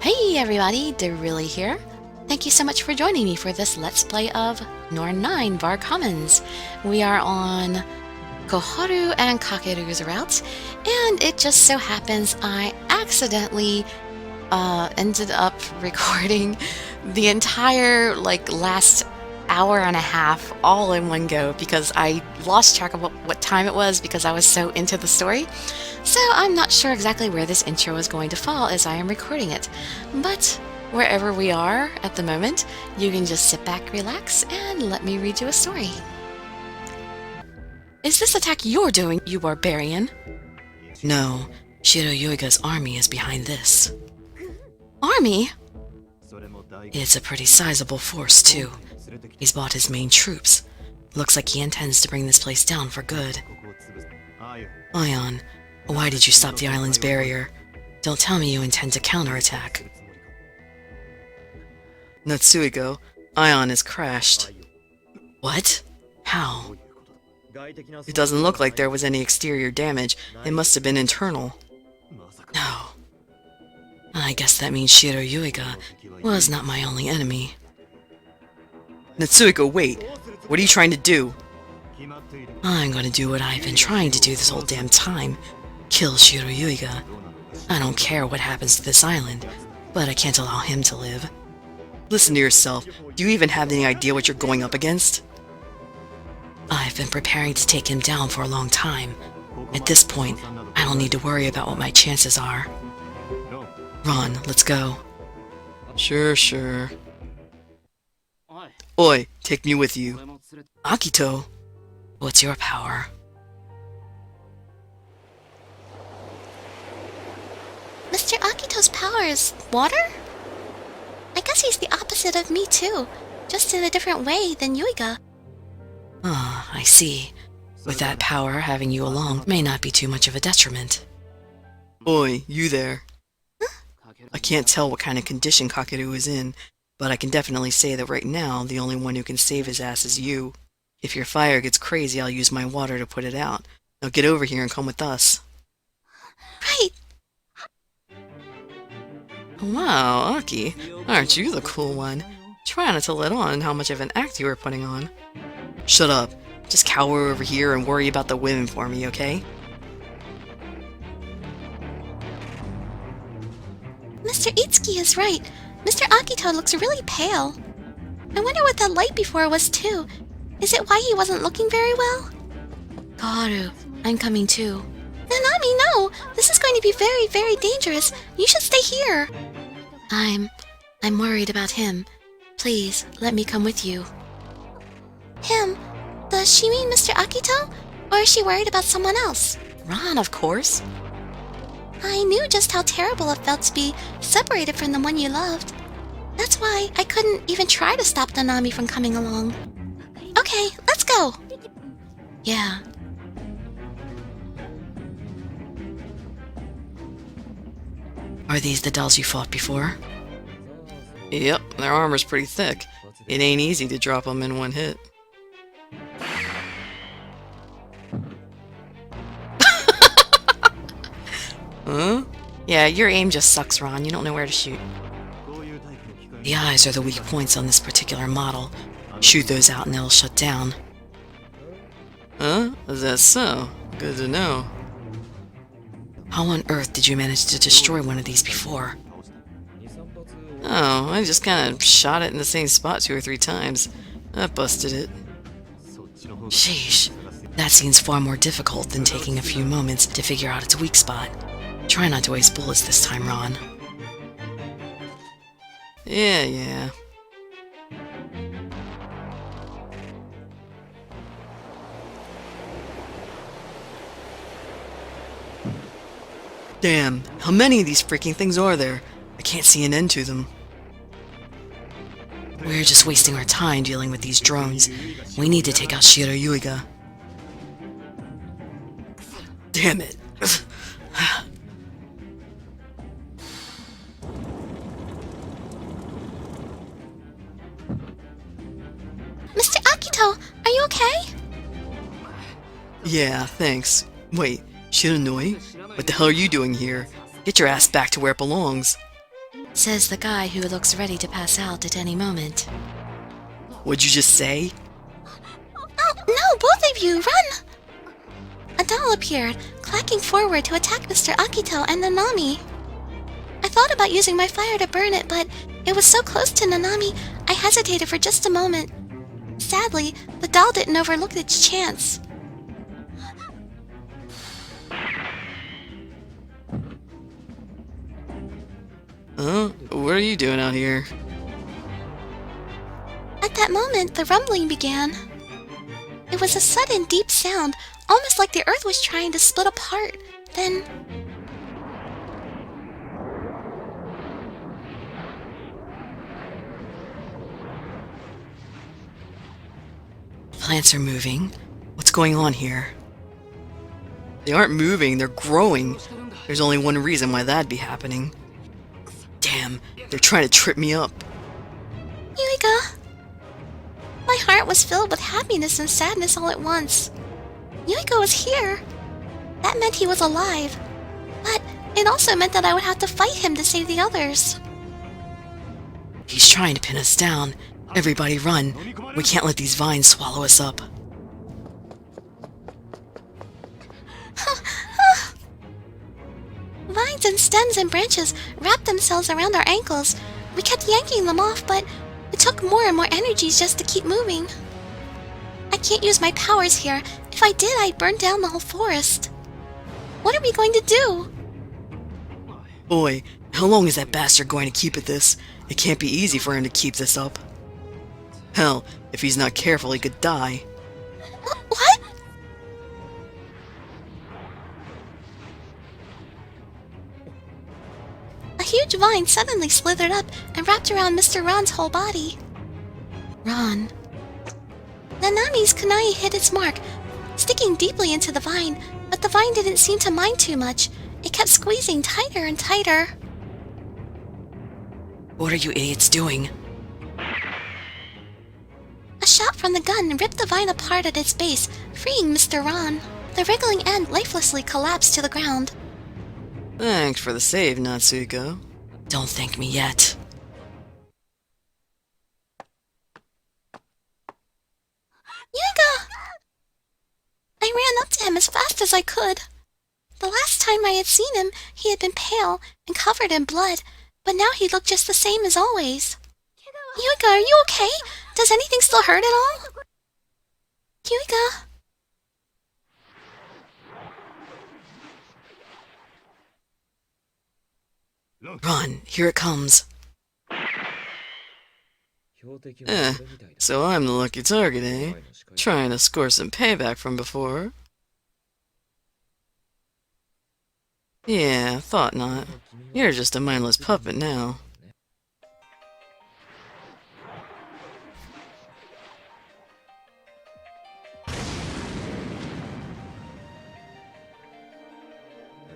Hey everybody, Dirili here. Thank you so much for joining me for this Let's Play of Norn9 Bar Commons. We are on Koharu and Kakeru's route, and it just so happens I accidentally ended up recording the entire last hour and a half all in one go because I lost track of what time it was because I was so into the story. So I'm not sure exactly where this intro is going to fall as I am recording it, but wherever we are at the moment, you can just sit back, relax, and let me read you a story. Is this attack you're doing, you barbarian? No, Shiroyuiga's army is behind this. Army? It's a pretty sizable force, too. He's bought his main troops. Looks like he intends to bring this place down for good. Ion, why did you stop the island's barrier? Don't tell me you intend to counterattack. Natsuigo, Ion has crashed. What? How? It doesn't look like there was any exterior damage. It must have been internal. No. I guess that means Shiroyuiga was not my only enemy. Natsuiko, wait! What are you trying to do? I'm gonna do what I've been trying to do this whole damn time. Kill Shiroyuiga. I don't care what happens to this island, but I can't allow him to live. Listen to yourself. Do you even have any idea what you're going up against? I've been preparing to take him down for a long time. At this point, I don't need to worry about what my chances are. Ron, let's go. Sure. Oi, take me with you. Akito, what's your power? Mr. Akito's power is water? I guess he's the opposite of me too, just in a different way than Yuiga. Ah, I see. With that power, having you along may not be too much of a detriment. Oi, you there. Huh? I can't tell what kind of condition Kakeru is in, but I can definitely say that right now, the only one who can save his ass is you. If your fire gets crazy, I'll use my water to put it out. Now get over here and come with us. Right! Wow, Aki, aren't you the cool one? Try not to let on how much of an act you were putting on. Shut up. Just cower over here and worry about the women for me, okay? Mr. Itsuki is right. Mr. Akito looks really pale. I wonder what that light before was too. Is it why he wasn't looking very well? Koharu, I'm coming too. Nanami, no! This is going to be very, very dangerous. You should stay here. I'm worried about him. Please, let me come with you. Him? Does she mean Mr. Akito? Or is she worried about someone else? Ron, of course. I knew just how terrible it felt to be separated from the one you loved. That's why I couldn't even try to stop Nanami from coming along. Okay, let's go! Yeah. Are these the dolls you fought before? Yep, their armor's pretty thick. It ain't easy to drop them in one hit. Huh? Yeah, your aim just sucks, Ron. You don't know where to shoot. The eyes are the weak points on this particular model. Shoot those out and they'll shut down. Huh? Is that so? Good to know. How on earth did you manage to destroy one of these before? Oh, I just kind of shot it in the same spot 2 or 3 times. That busted it. Sheesh. That seems far more difficult than taking a few moments to figure out its weak spot. Try not to waste bullets this time, Ron. Yeah. Damn, how many of these freaking things are there? I can't see an end to them. We're just wasting our time dealing with these drones. We need to take out Shiroyuiga. Damn it. Mr. Akito, are you okay? Yeah, thanks. Wait, Shiranui? What the hell are you doing here? Get your ass back to where it belongs. Says the guy who looks ready to pass out at any moment. What'd you just say? Oh, no, both of you, run! A doll appeared, clacking forward to attack Mr. Akito and Nanami. I thought about using my fire to burn it, but it was so close to Nanami, I hesitated for just a moment. Sadly, the doll didn't overlook its chance. What are you doing out here? At that moment, the rumbling began. It was a sudden, deep sound, almost like the earth was trying to split apart. Then... Plants are moving. What's going on here? They aren't moving, they're growing. There's only one reason why that'd be happening. Damn, they're trying to trip me up. Yuiga! My heart was filled with happiness and sadness all at once. Yuiga was here. That meant he was alive. But it also meant that I would have to fight him to save the others. He's trying to pin us down. Everybody run. We can't let these vines swallow us up. Vines and stems and branches wrapped themselves around our ankles. We kept yanking them off, but it took more and more energies just to keep moving. I can't use my powers here. If I did, I'd burn down the whole forest. What are we going to do? Boy, how long is that bastard going to keep at this? It can't be easy for him to keep this up. Hell, if he's not careful, he could die. What? A huge vine suddenly slithered up and wrapped around Mr. Ron's whole body. Ron. Nanami's kunai hit its mark, sticking deeply into the vine, but the vine didn't seem to mind too much. It kept squeezing tighter and tighter. What are you idiots doing? A shot from the gun ripped the vine apart at its base, freeing Mr. Ron. The wriggling end lifelessly collapsed to the ground. Thanks for the save, Natsuko. Don't thank me yet. Yuiga! I ran up to him as fast as I could. The last time I had seen him, he had been pale and covered in blood, but now he looked just the same as always. Yuiga, are you okay? Does anything still hurt at all? Yuiga? Run, here it comes. So I'm the lucky target, eh? Trying to score some payback from before. Yeah, thought not. You're just a mindless puppet now.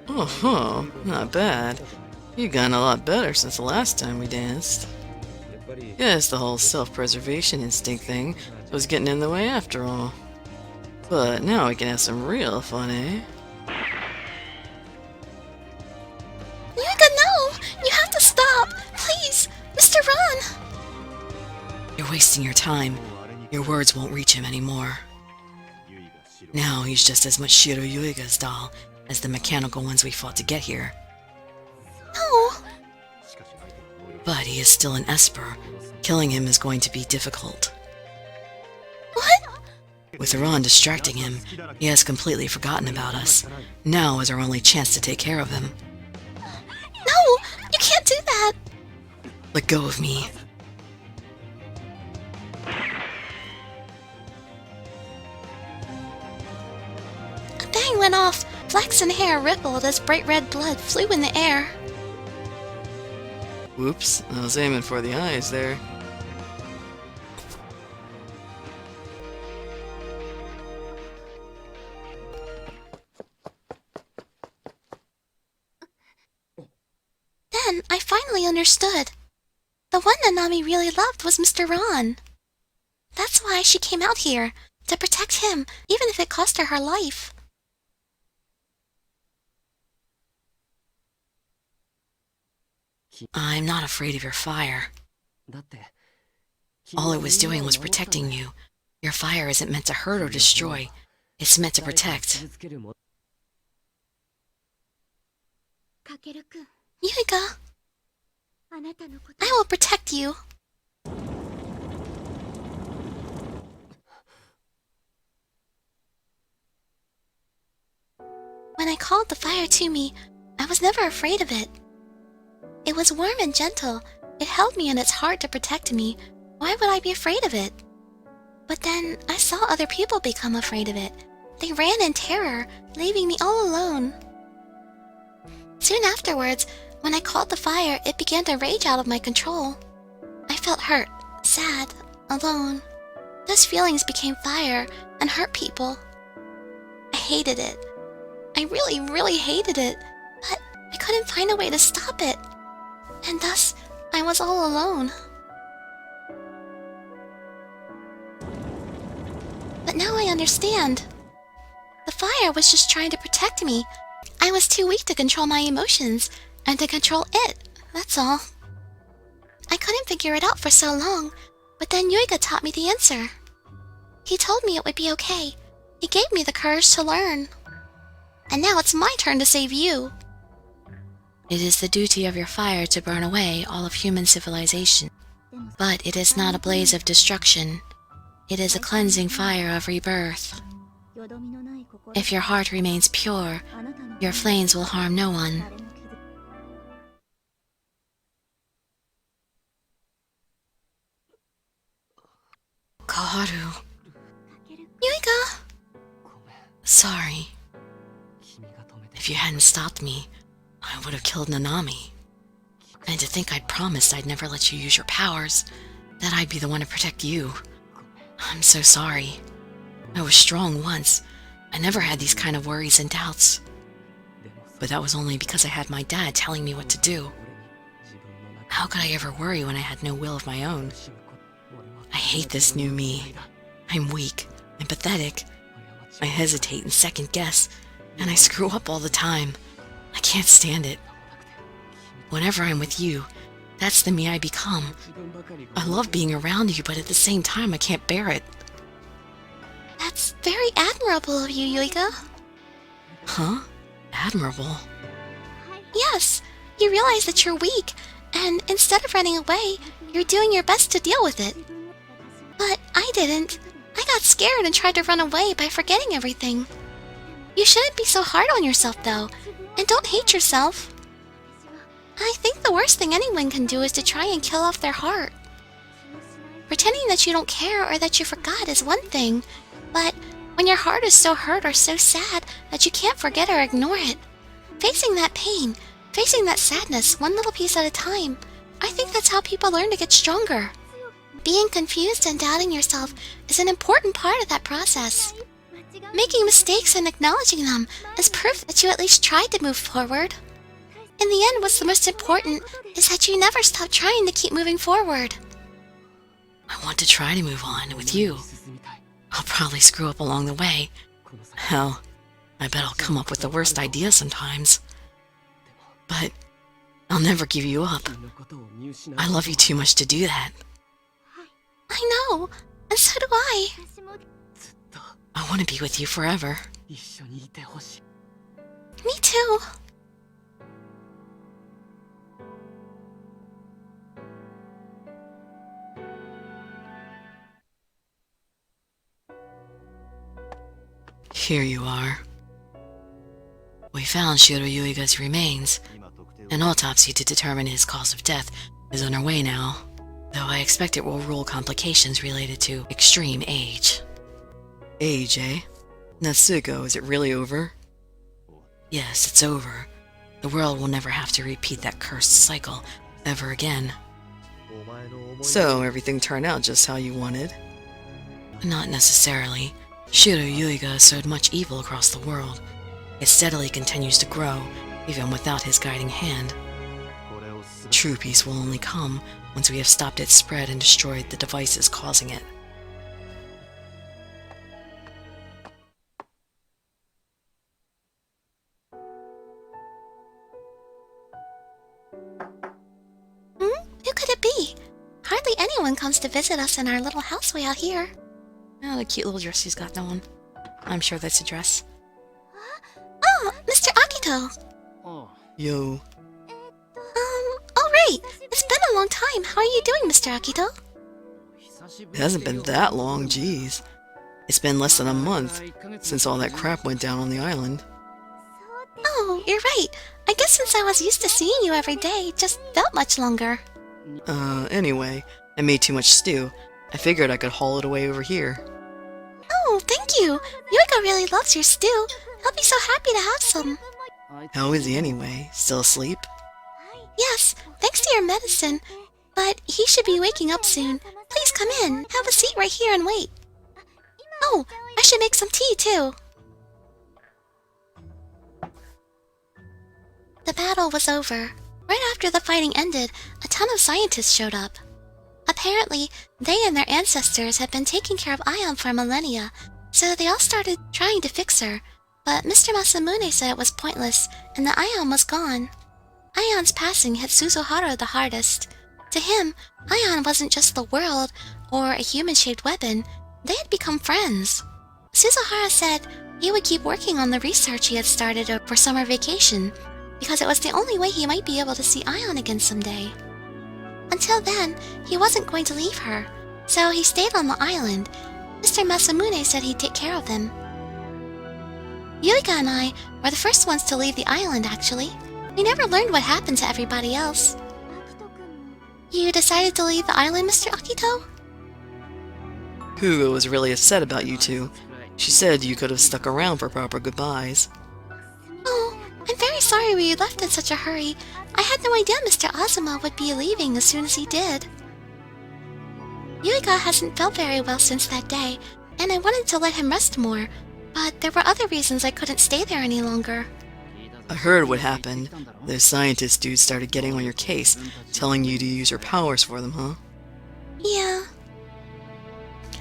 Oh, not bad. You've gotten a lot better since the last time we danced. Guess the whole self-preservation instinct thing was getting in the way after all. But now we can have some real fun, eh? Yuiga, no! You have to stop! Please! Mr. Ron! You're wasting your time. Your words won't reach him anymore. Now he's just as much Shiro Yuiga's doll as the mechanical ones we fought to get here. No! But he is still an Esper. Killing him is going to be difficult. What? With Iran distracting him, he has completely forgotten about us. Now is our only chance to take care of him. No! You can't do that! Let go of me. A bang went off. Flaxen hair rippled as bright red blood flew in the air. Whoops, I was aiming for the eyes there. Then I finally understood. The one Nanami really loved was Mr. Ron. That's why she came out here, to protect him, even if it cost her her life. I'm not afraid of your fire. All it was doing was protecting you. Your fire isn't meant to hurt or destroy. It's meant to protect. Yuiga, I will protect you. When I called the fire to me, I was never afraid of it. It was warm and gentle. It held me in its heart to protect me. Why would I be afraid of it? But then I saw other people become afraid of it. They ran in terror, leaving me all alone. Soon afterwards, when I called the fire, it began to rage out of my control. I felt hurt, sad, alone. Those feelings became fire and hurt people. I hated it. I really, really hated it, but I couldn't find a way to stop it. And thus, I was all alone. But now I understand. The fire was just trying to protect me. I was too weak to control my emotions, and to control it, that's all. I couldn't figure it out for so long, but then Yuiga taught me the answer. He told me it would be okay. He gave me the courage to learn. And now it's my turn to save you. It is the duty of your fire to burn away all of human civilization. But it is not a blaze of destruction. It is a cleansing fire of rebirth. If your heart remains pure, your flames will harm no one. Koharu. Yuiga! Sorry. If you hadn't stopped me, I would have killed Nanami. And to think I'd promised I'd never let you use your powers, that I'd be the one to protect you. I'm so sorry. I was strong once. I never had these kind of worries and doubts. But that was only because I had my dad telling me what to do. How could I ever worry when I had no will of my own? I hate this new me. I'm weak and pathetic. I hesitate and second guess, and I screw up all the time. I can't stand it. Whenever I'm with you, that's the me I become. I love being around you, but at the same time, I can't bear it. That's very admirable of you, Yuiga. Huh? Admirable? Yes, you realize that you're weak, and instead of running away, you're doing your best to deal with it. But I didn't. I got scared and tried to run away by forgetting everything. You shouldn't be so hard on yourself, though, and don't hate yourself. I think the worst thing anyone can do is to try and kill off their heart. Pretending that you don't care or that you forgot is one thing, but when your heart is so hurt or so sad that you can't forget or ignore it, facing that pain, facing that sadness one little piece at a time, I think that's how people learn to get stronger. Being confused and doubting yourself is an important part of that process. Making mistakes and acknowledging them is proof that you at least tried to move forward. In the end, what's the most important is that you never stop trying to keep moving forward. I want to try to move on with you. I'll probably screw up along the way. Hell, I bet I'll come up with the worst ideas sometimes. But I'll never give you up. I love you too much to do that. I know, and so do I. I want to be with you forever. Me too. Here you are. We found Shiro Yuiga's remains. An autopsy to determine his cause of death is on our way now, though I expect it will rule complications related to extreme age. Age, eh? Natsuko, is it really over? Yes, it's over. The world will never have to repeat that cursed cycle ever again. So, everything turned out just how you wanted? Not necessarily. Shiro Yuiga sowed much evil across the world. It steadily continues to grow, even without his guiding hand. True peace will only come once we have stopped its spread and destroyed the devices causing it. anyone comes to visit us in our little house way out here. Oh, the cute little dress she's got going. I'm sure that's a dress. Oh, Mr. Akito! Yo. Alright! It's been a long time. How are you doing, Mr. Akito? It hasn't been that long, geez. It's been less than a month since all that crap went down on the island. Oh, you're right. I guess since I was used to seeing you every day, it just felt much longer. Anyway, I made too much stew. I figured I could haul it away over here. Oh, thank you! Yuika really loves your stew. He'll be so happy to have some. How is he anyway? Still asleep? Yes, thanks to your medicine. But he should be waking up soon. Please come in. Have a seat right here and wait. Oh, I should make some tea, too. The battle was over. Right after the fighting ended, a ton of scientists showed up. Apparently, they and their ancestors had been taking care of Aion for millennia, so they all started trying to fix her. But Mr. Masamune said it was pointless, and that Aion was gone. Aion's passing hit Suzuharu the hardest. To him, Aion wasn't just the world, or a human-shaped weapon. They had become friends. Suzuhara said he would keep working on the research he had started for summer vacation, because it was the only way he might be able to see Aion again someday. Until then, he wasn't going to leave her, so he stayed on the island. Mr. Masamune said he'd take care of him. Yuika and I were the first ones to leave the island, actually. We never learned what happened to everybody else. You decided to leave the island, Mr. Akito? Hugo was really upset about you two. She said you could have stuck around for proper goodbyes. Oh, I'm very sorry we left in such a hurry. I had no idea Mr. Azuma would be leaving as soon as he did. Yuiga hasn't felt very well since that day, and I wanted to let him rest more, but there were other reasons I couldn't stay there any longer. I heard what happened. Those scientist dudes started getting on your case, telling you to use your powers for them, huh? Yeah.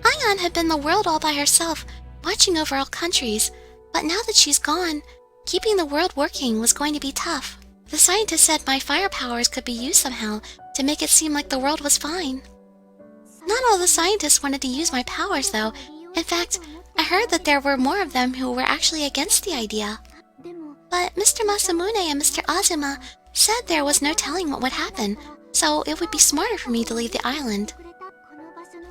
Aion had been the world all by herself, watching over all countries, but now that she's gone, keeping the world working was going to be tough. The scientist said my fire powers could be used somehow to make it seem like the world was fine. Not all the scientists wanted to use my powers, though. In fact, I heard that there were more of them who were actually against the idea. But Mr. Masamune and Mr. Azuma said there was no telling what would happen, so it would be smarter for me to leave the island.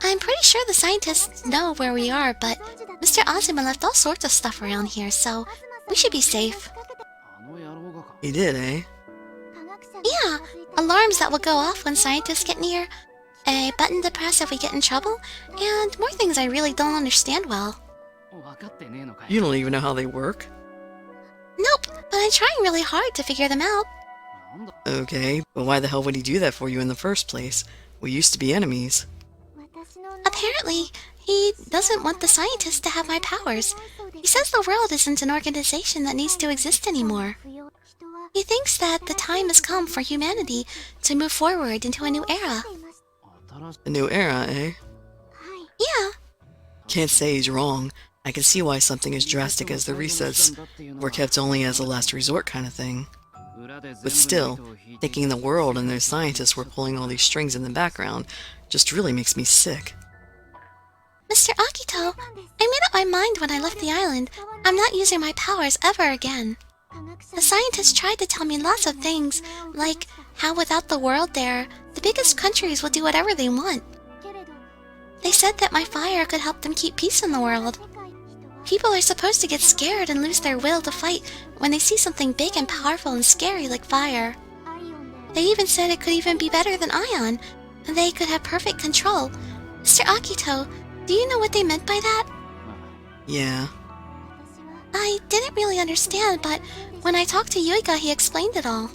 I'm pretty sure the scientists know where we are, but Mr. Azuma left all sorts of stuff around here, so we should be safe. He did, eh? Yeah, alarms that will go off when scientists get near, a button to press if we get in trouble, and more things I really don't understand well. You don't even know how they work? Nope, but I'm trying really hard to figure them out. Okay, but why the hell would he do that for you in the first place? We used to be enemies. Apparently, he doesn't want the scientists to have my powers. He says the world isn't an organization that needs to exist anymore. He thinks that the time has come for humanity to move forward into a new era. A new era, eh? Yeah. Can't say he's wrong. I can see why something as drastic as the resets were kept only as a last resort kind of thing. But still, thinking the world and those scientists were pulling all these strings in the background just really makes me sick. Mr. Akito, I made up my mind when I left the island. I'm not using my powers ever again. The scientists tried to tell me lots of things, like how without the world there, the biggest countries will do whatever they want. They said that my fire could help them keep peace in the world. People are supposed to get scared and lose their will to fight when they see something big and powerful and scary like fire. They even said it could even be better than Aion, and they could have perfect control. Mr. Akito, do you know what they meant by that? Yeah. I didn't really understand, but when I talked to Yuiga, he explained it all.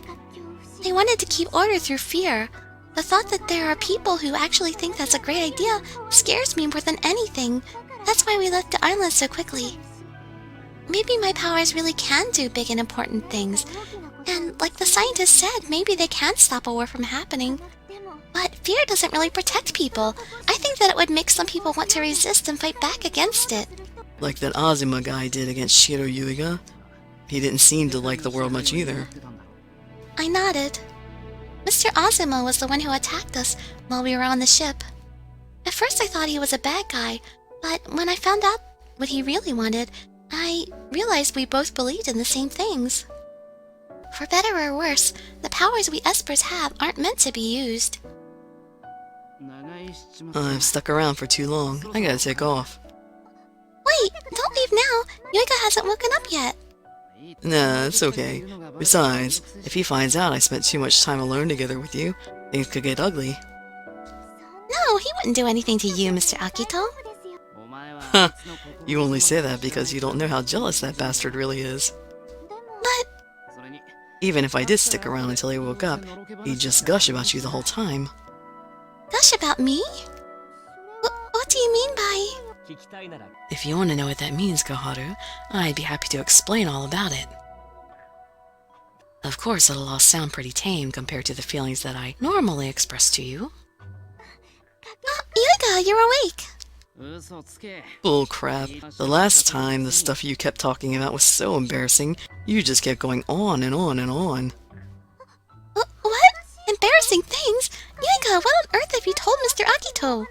They wanted to keep order through fear. The thought that there are people who actually think that's a great idea scares me more than anything. That's why we left the island so quickly. Maybe my powers really can do big and important things. And like the scientist said, maybe they can stop a war from happening. But fear doesn't really protect people. I think that it would make some people want to resist and fight back against it. Like that Azuma guy did against Shiro Yuiga. He didn't seem to like the world much either. I nodded. Mr. Azuma was the one who attacked us while we were on the ship. At first I thought he was a bad guy, but when I found out what he really wanted, I realized we both believed in the same things. For better or worse, the powers we espers have aren't meant to be used. I've stuck around for too long. I gotta take off. Wait, don't leave now. Yuiga hasn't woken up yet. Nah, it's okay. Besides, if he finds out I spent too much time alone together with you, things could get ugly. No, he wouldn't do anything to you, Mr. Akito. Huh, you only say that because you don't know how jealous that bastard really is. But Even if I did stick around until he woke up, he'd just gush about you the whole time. gush about me? What do you mean by... If you want to know what that means, Koharu, I'd be happy to explain all about it. Of course, it'll all sound pretty tame compared to the feelings that I normally express to you. Yuiga, you're awake. Bull crap. The last time the stuff you kept talking about was so embarrassing, you just kept going on and on and on. What? Embarrassing things? Yuiga, what on earth have you told Mr. Akito?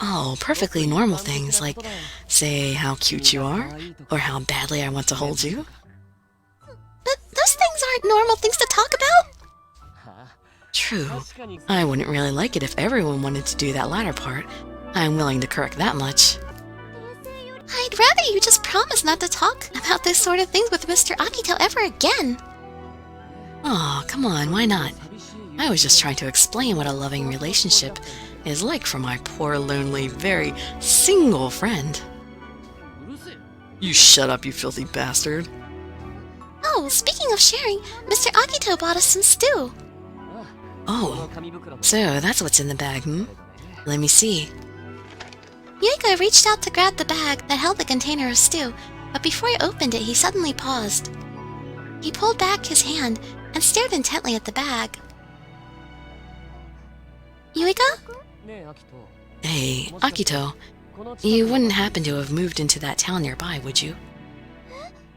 Oh, perfectly normal things like, say, how cute you are, or how badly I want to hold you. But those things aren't normal things to talk about. True. I wouldn't really like it if everyone wanted to do that latter part. I'm willing to correct that much. I'd rather you just promise not to talk about this sort of things with Mr. Akito ever again. Aw, come on, why not? I was just trying to explain what a loving relationship is like for my poor, lonely, very single friend. You shut up, you filthy bastard. Oh, speaking of sharing, Mr. Akito bought us some stew. Oh, so that's what's in the bag, hmm? Let me see. Yuiga reached out to grab the bag that held the container of stew, but before he opened it, he suddenly paused. He pulled back his hand and stared intently at the bag. Yuiga? Hey, Akito, you wouldn't happen to have moved into that town nearby, would you?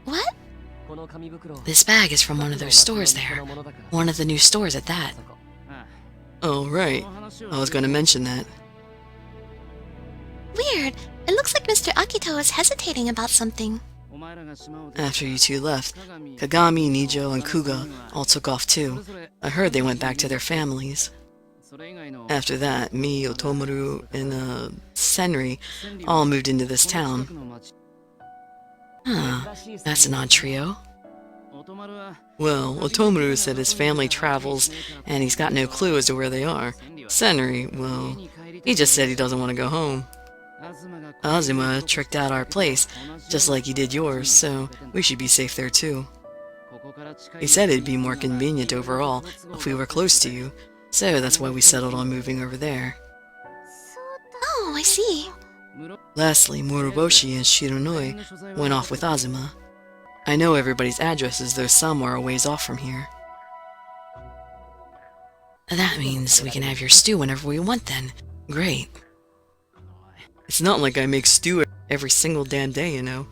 What? This bag is from one of those stores there. One of the new stores at that. Oh, right. I was going to mention that. Weird. It looks like Mr. Akito is hesitating about something. After you two left, Kagami, Nijo, and Kuga all took off too. I heard they went back to their families. After that, me, Otomaru, and Senri all moved into this town. Huh, that's an odd trio. Well, Otomaru said his family travels, and he's got no clue as to where they are. Senri, well, he just said he doesn't want to go home. Azuma tricked out our place, just like he did yours, so we should be safe there too. He said it'd be more convenient overall if we were close to you, so that's why we settled on moving over there. Oh, I see. Lastly, Moroboshi and Shironoi went off with Azuma. I know everybody's addresses, though some are a ways off from here. That means we can have your stew whenever we want then. Great. It's not like I make stew every single damn day, you know.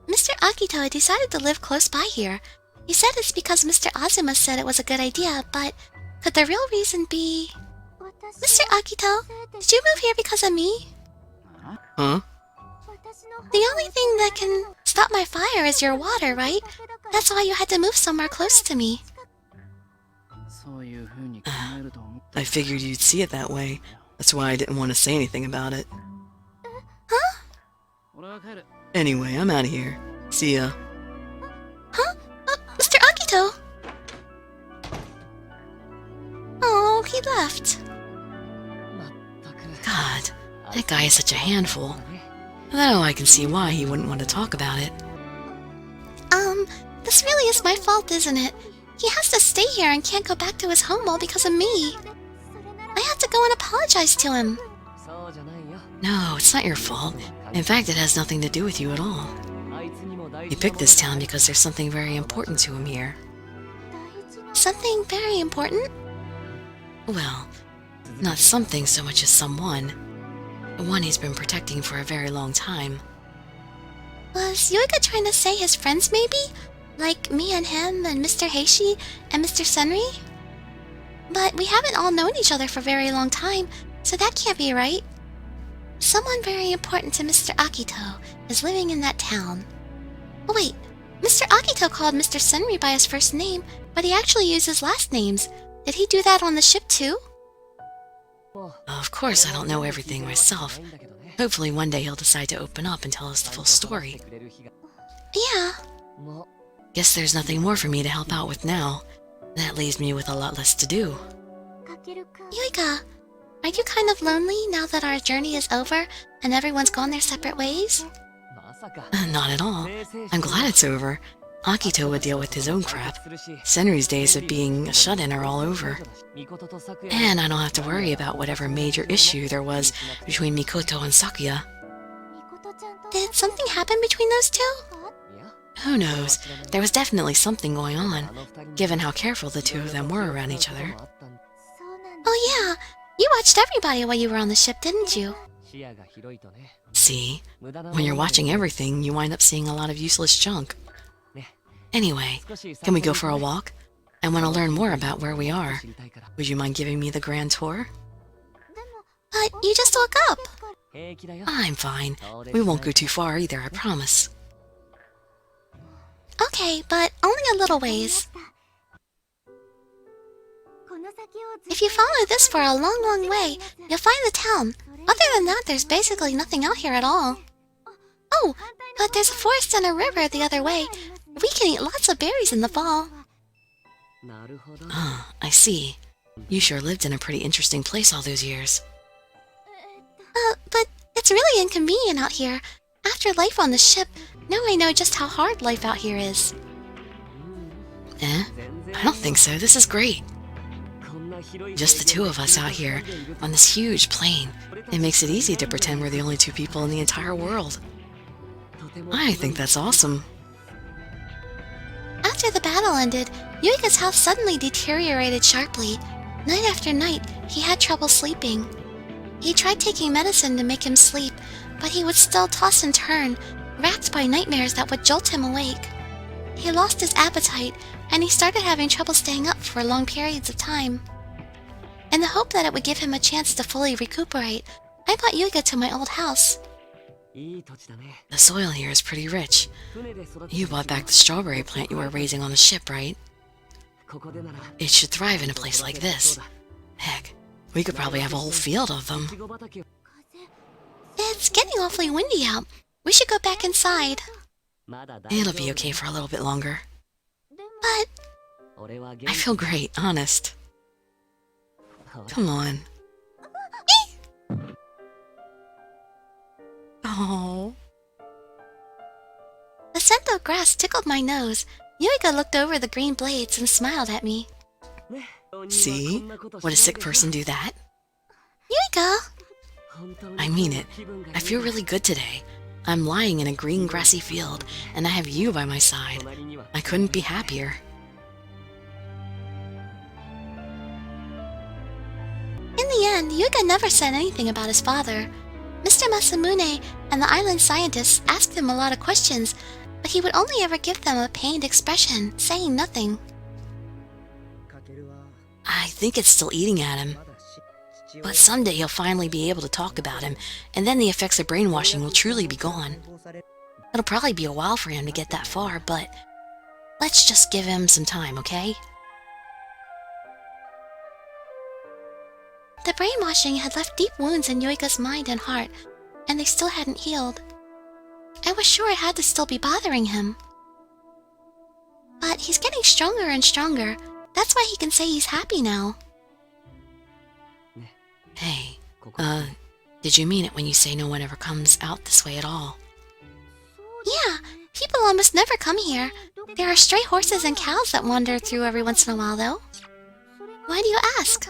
Mr. Akito had decided to live close by here. He said it's because Mr. Azuma said it was a good idea, but could the real reason be... Mr. Akito, did you move here because of me? Huh? The only thing that can stop my fire is your water, right? That's why you had to move somewhere close to me. I figured you'd see it that way. That's why I didn't want to say anything about it. Huh? Anyway, I'm out of here. See ya. Huh? Mr. Akito! Oh, he left. God, that guy is such a handful. Though I can see why he wouldn't want to talk about it. This really is my fault, isn't it? He has to stay here and can't go back to his home all because of me. I have to go and apologize to him. No, it's not your fault. In fact, it has nothing to do with you at all. He picked this town because there's something very important to him here. Something very important? Well, not something so much as someone. One he's been protecting for a very long time. Was Yuiga trying to say his friends, maybe? Like me and him and Mr. Heishi and Mr. Senri? But we haven't all known each other for a very long time, so that can't be right. Someone very important to Mr. Akito is living in that town. Oh wait, Mr. Akito called Mr. Senri by his first name, but he actually used his last names. Did he do that on the ship too? Of course I don't know everything myself. Hopefully one day he'll decide to open up and tell us the full story. Yeah. Guess there's nothing more for me to help out with now. That leaves me with a lot less to do. Yuika, are you kind of lonely now that our journey is over and everyone's gone their separate ways? Not at all. I'm glad it's over. Akito would deal with his own crap. Senri's days of being a shut-in are all over. And I don't have to worry about whatever major issue there was between Mikoto and Sakuya. Did something happen between those two? Who knows? There was definitely something going on, given how careful the two of them were around each other. Oh yeah, you watched everybody while you were on the ship, didn't you? See, when you're watching everything, you wind up seeing a lot of useless junk. Anyway, can we go for a walk? I want to learn more about where we are. Would you mind giving me the grand tour? But you just woke up. I'm fine. We won't go too far either, I promise. Okay, but only a little ways. If you follow this for a long, long way, you'll find the town. Other than that, there's basically nothing out here at all. Oh, but there's a forest and a river the other way. We can eat lots of berries in the fall. Ah, I see. You sure lived in a pretty interesting place all those years. But it's really inconvenient out here. After life on the ship, now I know just how hard life out here is. Eh? I don't think so. This is great. Just the two of us out here, on this huge plain. It makes it easy to pretend we're the only two people in the entire world. I think that's awesome. After the battle ended, Yuika's health suddenly deteriorated sharply. Night after night, he had trouble sleeping. He tried taking medicine to make him sleep, but he would still toss and turn, racked by nightmares that would jolt him awake. He lost his appetite, and he started having trouble staying up for long periods of time. In the hope that it would give him a chance to fully recuperate, I brought Yuika to my old house. The soil here is pretty rich. You bought back the strawberry plant you were raising on the ship, right? It should thrive in a place like this. Heck, we could probably have a whole field of them. It's getting awfully windy out. We should go back inside. It'll be okay for a little bit longer. But I feel great, honest. Come on. Oh. the scent of grass tickled my nose. Yuika looked over the green blades and smiled at me. See? Would a sick person do that? Yuika! I mean it. I feel really good today. I'm lying in a green grassy field, and I have you by my side. I couldn't be happier. In the end, Yuika never said anything about his father. Mr. Masamune and the island scientists asked him a lot of questions, but he would only ever give them a pained expression, saying nothing. I think it's still eating at him. But someday he'll finally be able to talk about him, and then the effects of brainwashing will truly be gone. It'll probably be a while for him to get that far, but let's just give him some time, okay? The brainwashing had left deep wounds in Yuika's mind and heart, and they still hadn't healed. I was sure it had to still be bothering him. But he's getting stronger and stronger. That's why he can say he's happy now. Hey, did you mean it when you say no one ever comes out this way at all? Yeah, people almost never come here. There are stray horses and cows that wander through every once in a while, though. Why do you ask?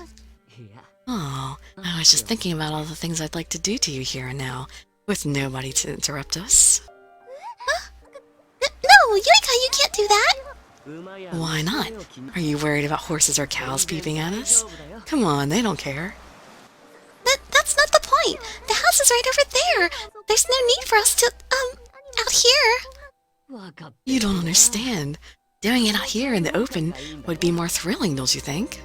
Oh, I was just thinking about all the things I'd like to do to you here and now, with nobody to interrupt us. Huh? No, Yuika, you can't do that! Why not? Are you worried about horses or cows peeping at us? Come on, they don't care. That's not the point! The house is right over there! There's no need for us to, out here! You don't understand. Doing it out here in the open would be more thrilling, don't you think?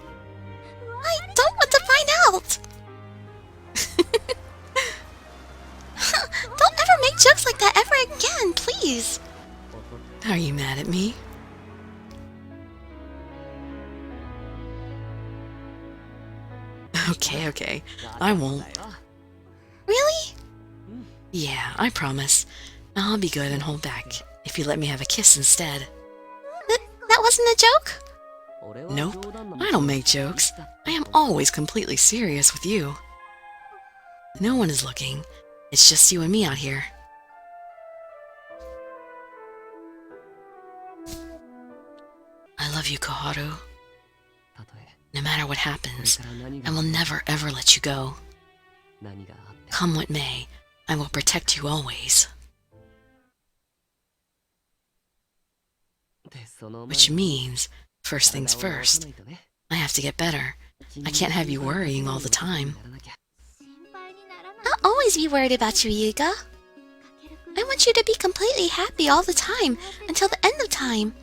please. Are you mad at me? Okay. I won't. Really? Yeah, I promise. I'll be good and hold back if you let me have a kiss instead. That wasn't a joke? Nope, I don't make jokes. I am always completely serious with you. No one is looking. It's just you and me out here. I love you, Koharu. No matter what happens, I will never ever let you go. Come what may, I will protect you always. Which means, first things first, I have to get better. I can't have you worrying all the time. I'll always be worried about you, Yuga. I want you to be completely happy all the time, until the end of time.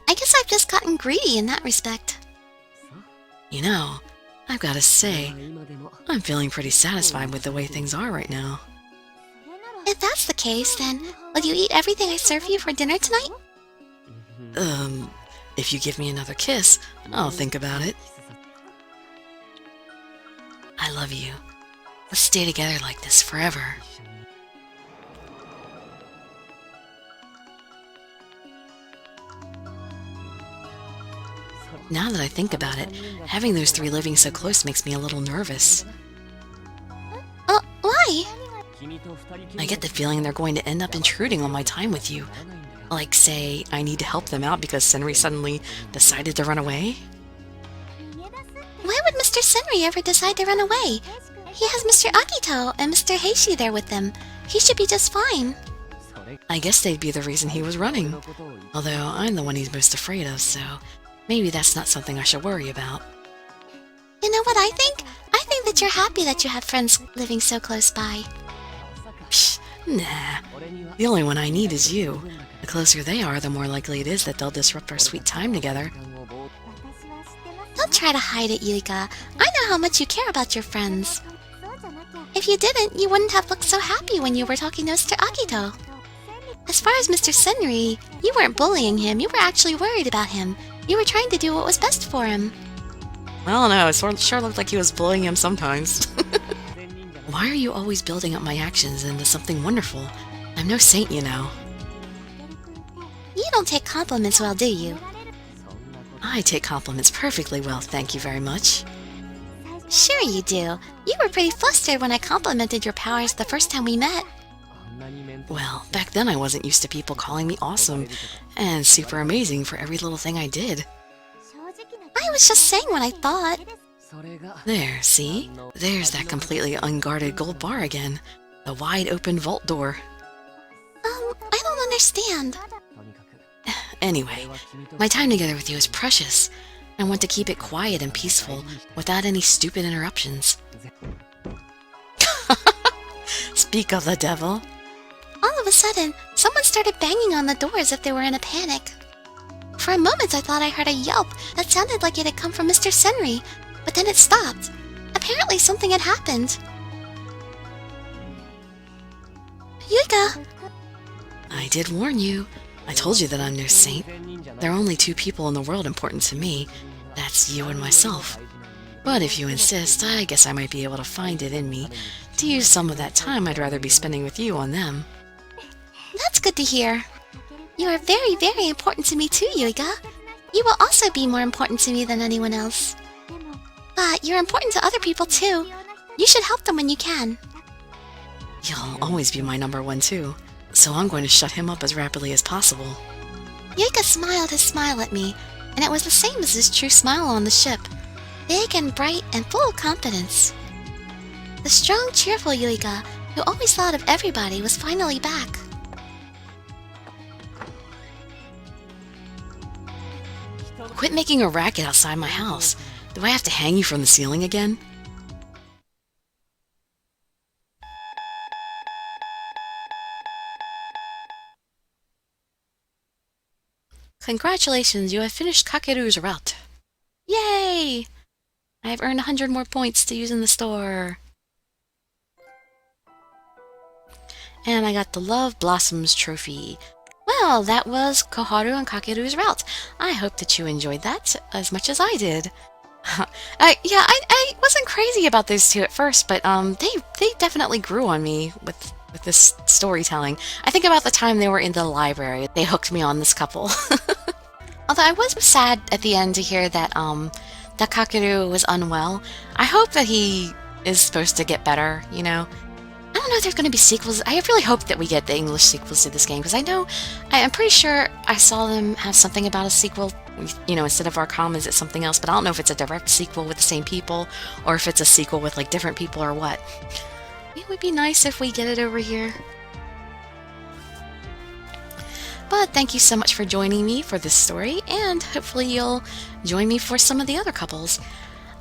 I guess I've just gotten greedy in that respect. You know, I've got to say, I'm feeling pretty satisfied with the way things are right now. If that's the case, then will you eat everything I serve you for dinner tonight? If you give me another kiss, I'll think about it. I love you. Let's stay together like this forever. Now that I think about it, having those three living so close makes me a little nervous. Why? I get the feeling they're going to end up intruding on my time with you. Like, say, I need to help them out because Senri suddenly decided to run away? Why would Mr. Senri ever decide to run away? He has Mr. Akito and Mr. Heishi there with them. He should be just fine. I guess they'd be the reason he was running. Although I'm the one he's most afraid of, so maybe that's not something I should worry about. You know what I think? I think that you're happy that you have friends living so close by. Psh, nah. The only one I need is you. The closer they are, the more likely it is that they'll disrupt our sweet time together. Don't try to hide it, Yuika. I know how much you care about your friends. If you didn't, you wouldn't have looked so happy when you were talking to Mr. Akito. As far as Mr. Senri, you weren't bullying him, you were actually worried about him. You were trying to do what was best for him. I don't know, it sure looked like he was bullying him sometimes. Why are you always building up my actions into something wonderful? I'm no saint, you know. You don't take compliments well, do you? I take compliments perfectly well, thank you very much. Sure you do. You were pretty flustered when I complimented your powers the first time we met. Well, back then I wasn't used to people calling me awesome and super amazing for every little thing I did. I was just saying what I thought. There, see? There's that completely unguarded gold bar again. The wide open vault door. I don't understand. Anyway, my time together with you is precious. I want to keep it quiet and peaceful, without any stupid interruptions. Speak of the devil. All of a sudden, someone started banging on the door as if they were in a panic. For a moment I thought I heard a yelp that sounded like it had come from Mr. Senri, but then it stopped. Apparently something had happened. Yuika! I did warn you. I told you that I'm no saint. There are only two people in the world important to me. That's you and myself. But if you insist, I guess I might be able to find it in me to use some of that time I'd rather be spending with you on them. That's good to hear. You are very, very important to me too, Yuiga. You will also be more important to me than anyone else. But you're important to other people too. You should help them when you can. You'll always be my number one too, so I'm going to shut him up as rapidly as possible. Yuiga smiled his smile at me, and it was the same as his true smile on the ship. Big and bright and full of confidence. The strong, cheerful Yuiga, who always thought of everybody, was finally back. Quit making a racket outside my house. Do I have to hang you from the ceiling again? Congratulations, you have finished Kakeru's route. Yay! I've earned 100 more points to use in the store. And I got the Love Blossoms trophy. Well, that was Koharu and Kakeru's route. I hope that you enjoyed that as much as I did. I wasn't crazy about those two at first, but they definitely grew on me with this storytelling. I think about the time they were in the library, they hooked me on this couple. Although I was sad at the end to hear that that Kakeru was unwell. I hope that he is supposed to get better, you know. I don't know if there's going to be sequels. I really hope that we get the English sequels to this game, because I'm pretty sure I saw them have something about a sequel, you know, instead of Arkham, it's something else, but I don't know if it's a direct sequel with the same people, or if it's a sequel with, like, different people or what. It would be nice if we get it over here. But thank you so much for joining me for this story, and hopefully you'll join me for some of the other couples.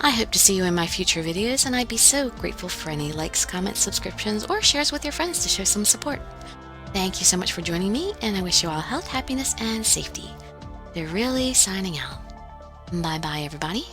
I hope to see you in my future videos, and I'd be so grateful for any likes, comments, subscriptions, or shares with your friends to show some support. Thank you so much for joining me, and I wish you all health, happiness, and safety. They're really signing out. Bye-bye, everybody.